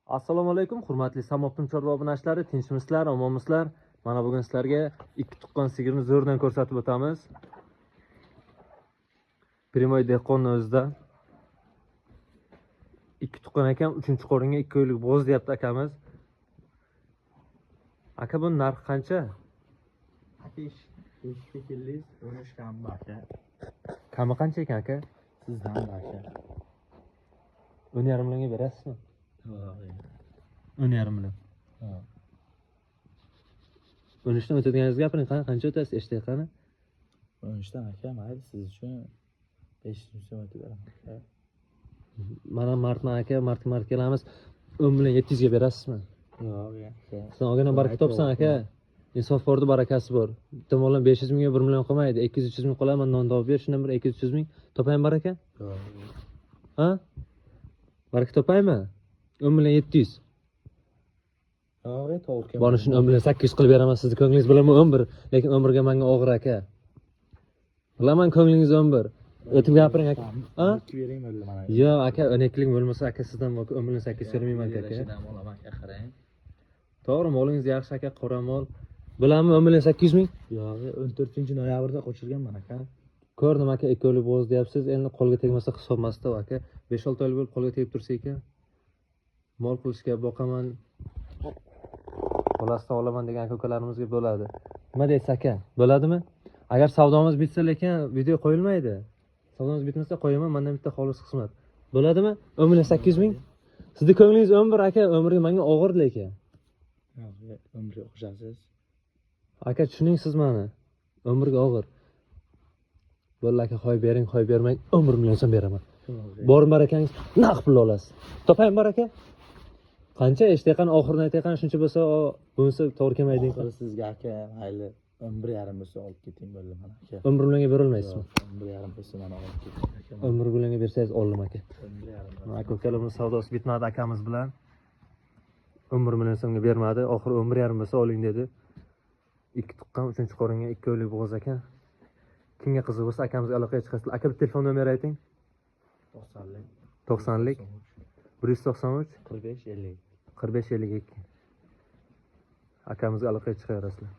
Assalomu alaykum, hurmatli Samoptim chorbobinashlari, tinchmisizlar, omonmisizlar? Mana bugun sizlarga ikki tuqqan sigirni zo'rdan ko'rsatib o'tamiz. Primoy dehqonning o'zida ikki tuqqan ekan, 3-qo'ringa 2 oylik bo'z deyapti akamiz. Aka, bu narxi qancha? Shekilliz 13 kam aka. Kami qancha ekan aka? Sizdan aka. 10,5 millionga berasizmi? Yo'q. 10,5 million. Ha. 13 dan o'tadiganingizni gapiring, qancha o'tasiz eshitay qani? 13 dan aka, mayli siz uchun 500 so'm o'tib beraman aka. Mana Martman aka, Mart kelamiz. 10 million 700 ga berasizmi? Yo'q aka. Sen olganda baraka topsan aka. Insof bordi, barakasi bor. Tomonlar 500 mingga 1 million qolmaydi. 200-300 ming qolaman, non topib ber, shundan bir 200-300 ming topaymi baraka? Yo'q. Ha? Baraka topaymi? 10 million 700. Yo'q, to'g'ri. Buni shuni 10 million 800 qilib beraman, sizni ko'nglingiz bilaman 11, lekin 11 ga menga og'ir aka. Bilaman ko'nglingiz 11. O'tib gapiring aka. Ha? 2 bering bo'ldi mana. Yo'q aka, 12lik bo'lmasa aka sizdan 10 million 800 so'ramayman aka. Olaman aka, qarang. To'g'ri, molingiz yaxshi aka, qora mol. Bilaman 10 million 800 ming? Yo'q, 14-noyabrda qo'shilganman aka. Ko'rdim aka, ikkovli bo'z deyapsiz. Endi qo'lga tegmasa hisobmasda aka. 5-6 oylik bo'lib qo'lga tegib tursa ekan. Mol qilishga boqaman. Bolasida olaman degan aka-ukalarimizga bo'ladi. Nima deysiz aka? Bo'ladimi? Agar savdomiz bitsa lekin video qo'yilmaydi. Savdomiz bitmasa qo'yaman, mendan bitta xolis xizmat. Bo'ladimi? 10 million 800 ming. Sizning ko'nglingiz 11 aka, umriga menga og'ir lekin. Yo'q, umriga o'xshasiz. Aka, tushuningsiz meni. Umriga og'ir. Bo'ldi aka, qo'y bering, qo'y bermang, 11 million so'm beraman. Bor barakangiz, naqd pul olasiz. Topaymi baraka? Qancha eshitayqan, oxirini aytayqan, shuncha bo'lsa, bunisi to'g'ri kelmaydi. Oxiri sizga aka, mayli 11,5 bo'lsa olib keting bo'ldi mana aka. 11 millionga berolmaysizmi? 11,5 bo'lsa mana olib keting aka. 11 millionga bersangiz olaman aka. 11,5. Aka-ukalarimiz savdosi bitmadi akamiz bilan. 11 million so'mga bermadi, oxiri 11,5 bo'lsa oling dedi. Ikki tuqqan 3-qo'ringa 2 oylik bo'g'iz ekan. Kimga qiziq bo'lsa akamizga aloqaga chiqasizlar. Aka, bitta telefon nomeri ayting. 90lik 90lik 193 45 50. 45 52. Akamizga aloqaga chiqaverasizlar.